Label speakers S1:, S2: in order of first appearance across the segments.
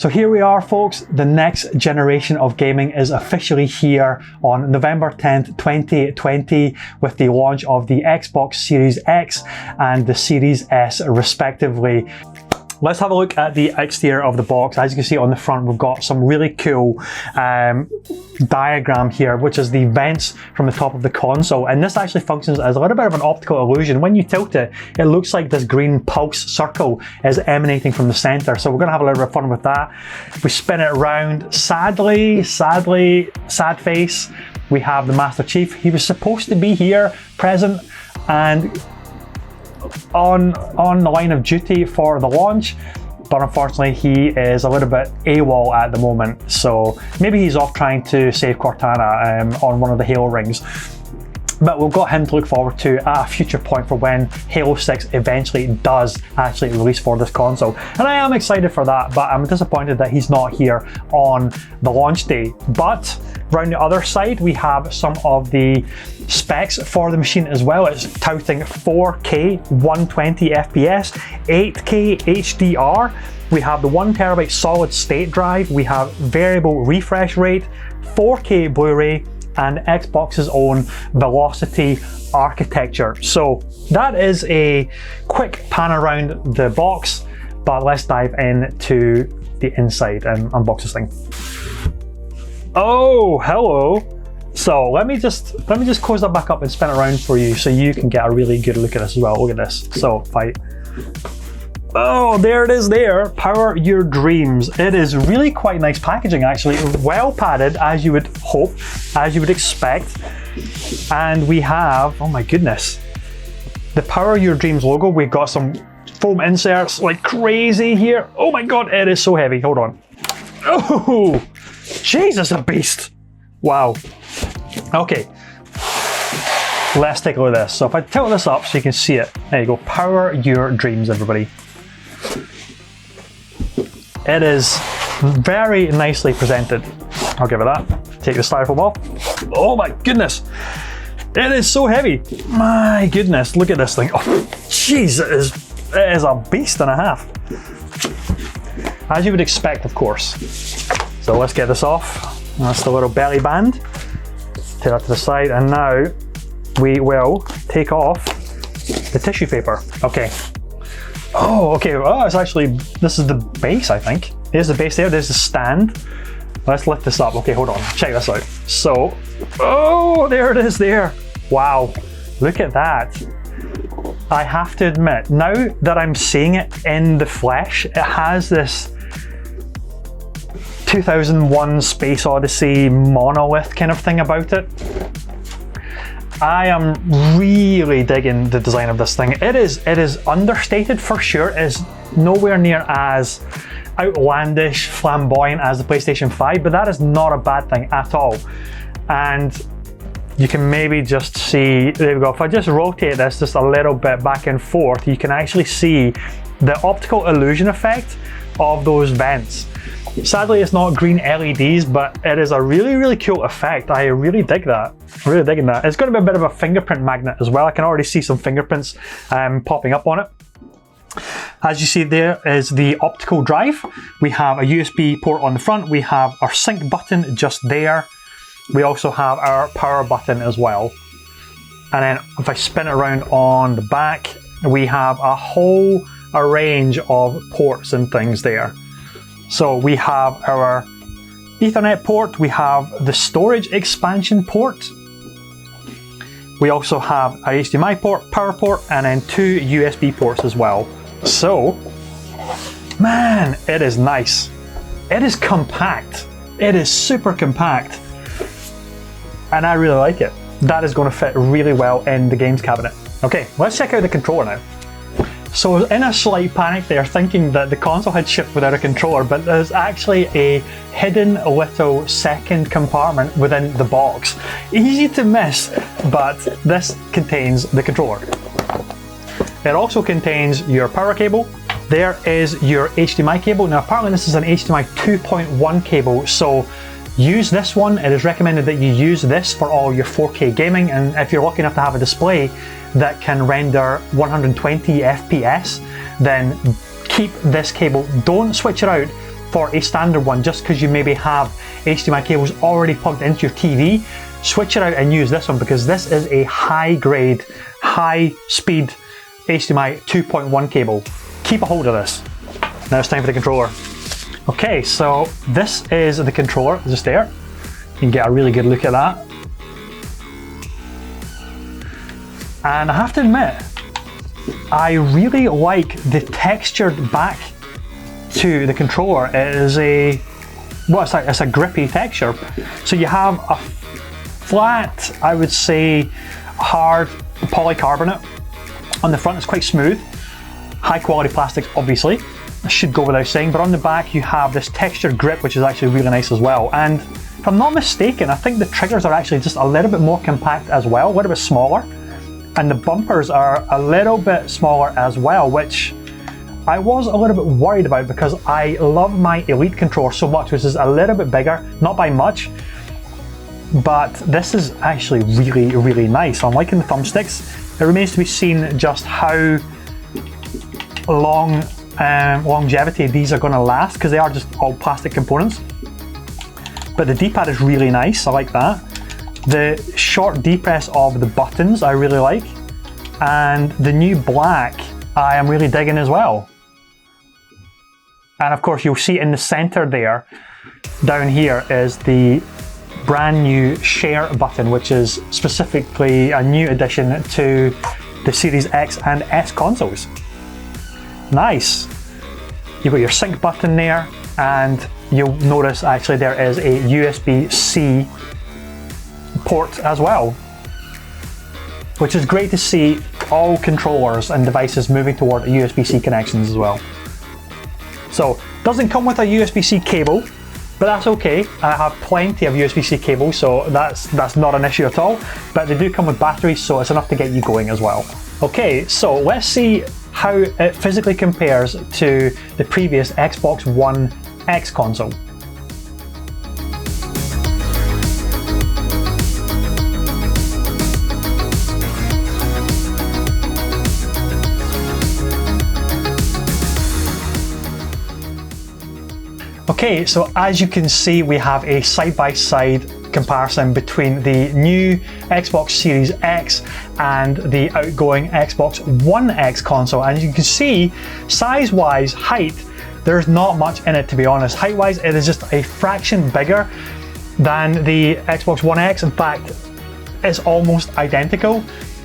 S1: So here we are, folks. The next generation of gaming is officially here on November 10th, 2020 with the launch of the Xbox Series X and the Series S respectively. Let's have a look at the exterior of the box. As you can see on the front, we've got some really cool diagram here, which is the vents from the top of the console. And this actually functions as a little bit of an optical illusion. When you tilt it, it looks like this green pulse circle is emanating from the center. So we're gonna have a little bit of fun with that. We spin it around. Sadly, sad face, we have the Master Chief. He was supposed to be here, present, and on the line of duty for the launch, but unfortunately he is a little bit AWOL at the moment, so maybe he's off trying to save Cortana on one of the Halo rings. But we've got him to look forward to at a future point for when Halo 6 eventually does actually release for this console. And I am excited for that, but I'm disappointed that he's not here on the launch day. But around the other side, we have some of the specs for the machine as well. It's touting 4K 120 FPS, 8K HDR. We have the 1TB solid state drive. We have variable refresh rate, 4K Blu-ray, and Xbox's own Velocity architecture. So that is a quick pan around the box, but let's dive into the inside and unbox this thing. Oh, hello. So let me just close that back up and spin it around for you so you can get a really good look at this as well. Look at this. So fight. Oh, there it is there. Power your dreams. It is really quite nice packaging actually. Well padded, as you would hope, as you would expect. And we have, oh my goodness, the Power Your Dreams logo. We've got some foam inserts like crazy here. Oh my God, it is so heavy. Hold on. Oh, Jesus, a beast. Wow. Okay. Let's take a look at this. So if I tilt this up so you can see it. There you go. Power Your Dreams, everybody. It is very nicely presented. I'll give it that. Take the styrofoam off. Oh my goodness. It is so heavy. My goodness, look at this thing. Oh, jeez, it is a beast and a half. As you would expect, of course. So let's get this off. That's the little belly band. Take that to the side, and now we will take off the tissue paper. Okay. Oh, okay. Oh, it's actually, this is the base, I think. There's the base there, there's the stand. Let's lift this up. Okay, hold on, check this out. So, oh, there it is there. Wow, look at that. I have to admit, now that I'm seeing it in the flesh, it has this 2001 Space Odyssey monolith kind of thing about it. I am really digging the design of this thing. It is understated for sure. It is nowhere near as outlandish, flamboyant as the PlayStation 5, but that is not a bad thing at all. And you can maybe just see, there we go, if I just rotate this just a little bit back and forth, you can actually see the optical illusion effect of those vents. Sadly, it's not green LEDs, but it is a really, really cool effect. I really dig that. I'm really digging that. It's going to be a bit of a fingerprint magnet as well. I can already see some fingerprints popping up on it. As you see, there is the optical drive. We have a USB port on the front. We have our sync button just there. We also have our power button as well. And then if I spin it around on the back, we have a whole range of ports and things there. So we have our Ethernet port, we have the storage expansion port. We also have our HDMI port, power port, and then 2 USB ports as well. So, man, it is nice. It is compact. It is super compact. And I really like it. That is going to fit really well in the games cabinet. Okay, let's check out the controller now. So in a slight panic there, thinking that the console had shipped without a controller, but there's actually a hidden little second compartment within the box. Easy to miss, but this contains the controller. It also contains your power cable. There is your HDMI cable. Now apparently this is an HDMI 2.1 cable, so use this one. It is recommended that you use this for all your 4K gaming, and if you're lucky enough to have a display that can render 120 FPS, then keep this cable. Don't switch it out for a standard one, just because you maybe have HDMI cables already plugged into your TV, switch it out and use this one, because this is a high grade, high speed HDMI 2.1 cable. Keep a hold of this. Now it's time for the controller. Okay, so this is the controller, just there. You can get a really good look at that. And I have to admit, I really like the textured back to the controller. It is it's a grippy texture. So you have a flat, I would say, hard polycarbonate. On the front, it's quite smooth. High quality plastics, obviously. I should go without saying, but on the back you have this textured grip, which is actually really nice as well. And if I'm not mistaken, I think the triggers are actually just a little bit more compact as well, a little bit smaller. And the bumpers are a little bit smaller as well, which I was a little bit worried about, because I love my Elite controller so much, which is a little bit bigger, not by much, but this is actually really, really nice. So I'm liking the thumbsticks. It remains to be seen just how long longevity these are going to last, because they are just all plastic components. But the D-pad is really nice, I like that. The short depress of the buttons I really like, and the new black I am really digging as well. And of course you'll see in the center there, down here, is the brand new share button, which is specifically a new addition to the Series X and S consoles. Nice. You've got your sync button there, and you'll notice actually there is a USB-C port as well, which is great to see all controllers and devices moving toward USB-C connections as well. So, doesn't come with a USB-C cable, but that's okay. I have plenty of USB-C cables, so that's not an issue at all. But they do come with batteries, so it's enough to get you going as well. Okay, so let's see how it physically compares to the previous Xbox One X console. Okay, so as you can see, we have a side-by-side comparison between the new Xbox Series X and the outgoing Xbox One X console. And you can see, size-wise, height, there's not much in it, to be honest. Height-wise, it is just a fraction bigger than the Xbox One X. In fact, it's almost identical,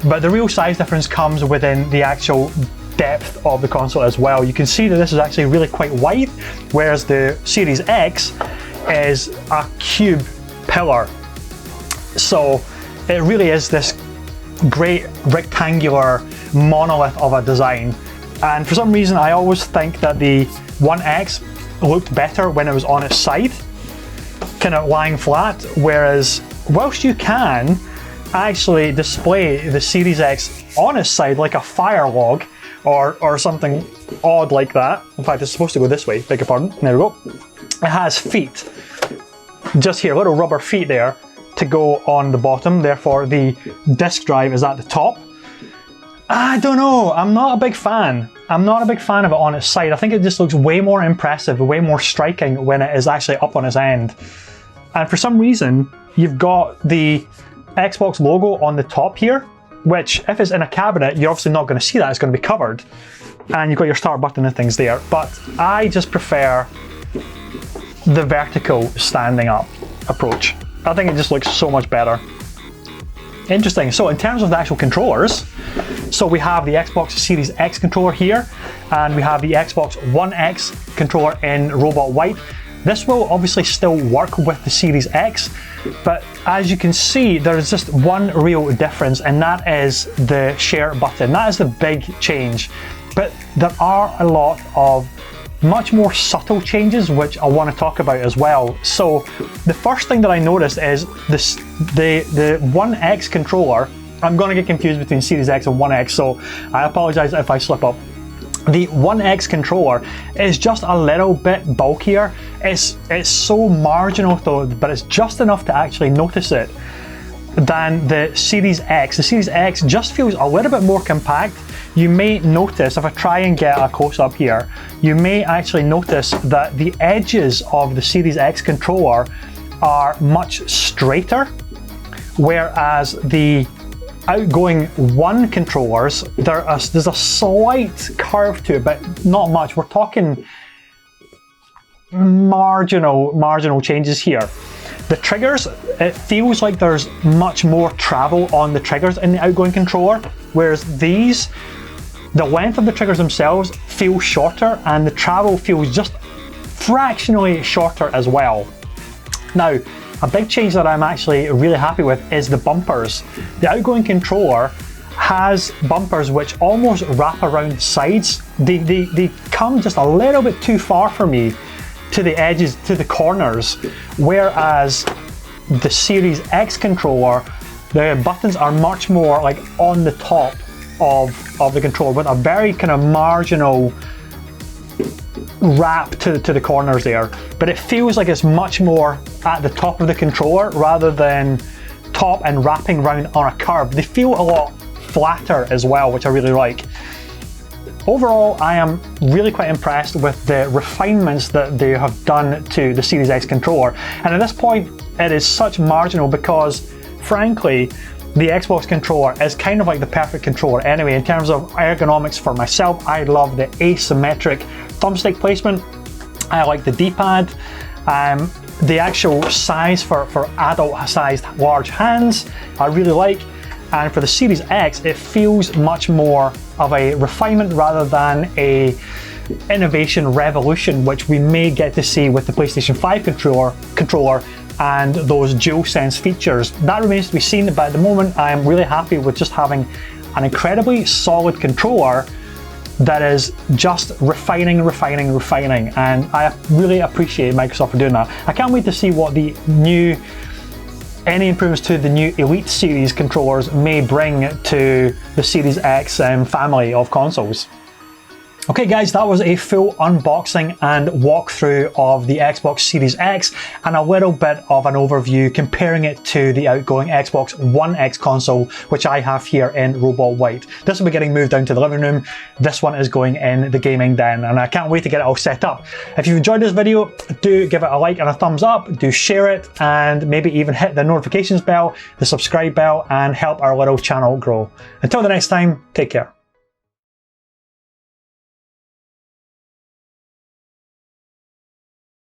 S1: but the real size difference comes within the actual depth of the console as well. You can see that this is actually really quite wide, whereas the Series X is a cube pillar. So it really is this great rectangular monolith of a design. And for some reason, I always think that the One X looked better when it was on its side, kind of lying flat, whereas whilst you can actually display the Series X on its side like a fire log, or something odd like that. In fact, it's supposed to go this way, beg your pardon. There we go. It has feet, just here, little rubber feet there to go on the bottom, therefore the disk drive is at the top. I don't know, I'm not a big fan. I'm not a big fan of it on its side. I think it just looks way more impressive, way more striking when it is actually up on its end. And for some reason, you've got the Xbox logo on the top here, which if it's in a cabinet, you're obviously not going to see that, it's going to be covered. And you've got your start button and things there. But I just prefer the vertical standing up approach. I think it just looks so much better. Interesting. So in terms of the actual controllers, so we have the Xbox Series X controller here, and we have the Xbox One X controller in Robot White. This will obviously still work with the Series X, but as you can see, there is just one real difference, and that is the share button. That is the big change. But there are a lot of much more subtle changes which I want to talk about as well. So the first thing that I noticed is this, the One X controller. I'm going to get confused between Series X and One X, so I apologize if I slip up. The One X controller is just a little bit bulkier. It's so marginal though, but it's just enough to actually notice it, than the Series X. The Series X just feels a little bit more compact, you may notice, if I try and get a close-up here, you may actually notice that the edges of the Series X controller are much straighter, whereas the outgoing One controllers, there's a slight curve to it, but not much. We're talking marginal changes here. The triggers, it feels like there's much more travel on the triggers in the outgoing controller, whereas these, the length of the triggers themselves feels shorter and the travel feels just fractionally shorter as well. Now, a big change that I'm actually really happy with is the bumpers. The outgoing controller has bumpers which almost wrap around the sides. They come just a little bit too far for me to the edges, to the corners, whereas the Series X controller, the buttons are much more like on the top of the controller with a very kind of marginal wrap to the corners there. But it feels like it's much more at the top of the controller rather than top and wrapping around on a curve. They feel a lot flatter as well, which I really like. Overall, I am really quite impressed with the refinements that they have done to the Series X controller. And at this point, it is such marginal because, frankly, the Xbox controller is kind of like the perfect controller anyway. In terms of ergonomics for myself, I love the asymmetric thumbstick placement. I like the D-pad. The actual size for adult-sized large hands, I really like. And for the Series X, it feels much more of a refinement rather than a innovation revolution, which we may get to see with the PlayStation 5 controller and those DualSense features. That remains to be seen, but at the moment I am really happy with just having an incredibly solid controller that is just refining, and I really appreciate Microsoft for doing that. I can't wait to see what any improvements to the new Elite series controllers may bring to the Series X family of consoles. Okay guys, that was a full unboxing and walkthrough of the Xbox Series X and a little bit of an overview comparing it to the outgoing Xbox One X console, which I have here in Robot White. This will be getting moved down to the living room. This one is going in the gaming den, and I can't wait to get it all set up. If you've enjoyed this video, do give it a like and a thumbs up, do share it, and maybe even hit the notifications bell, the subscribe bell, and help our little channel grow. Until the next time, take care.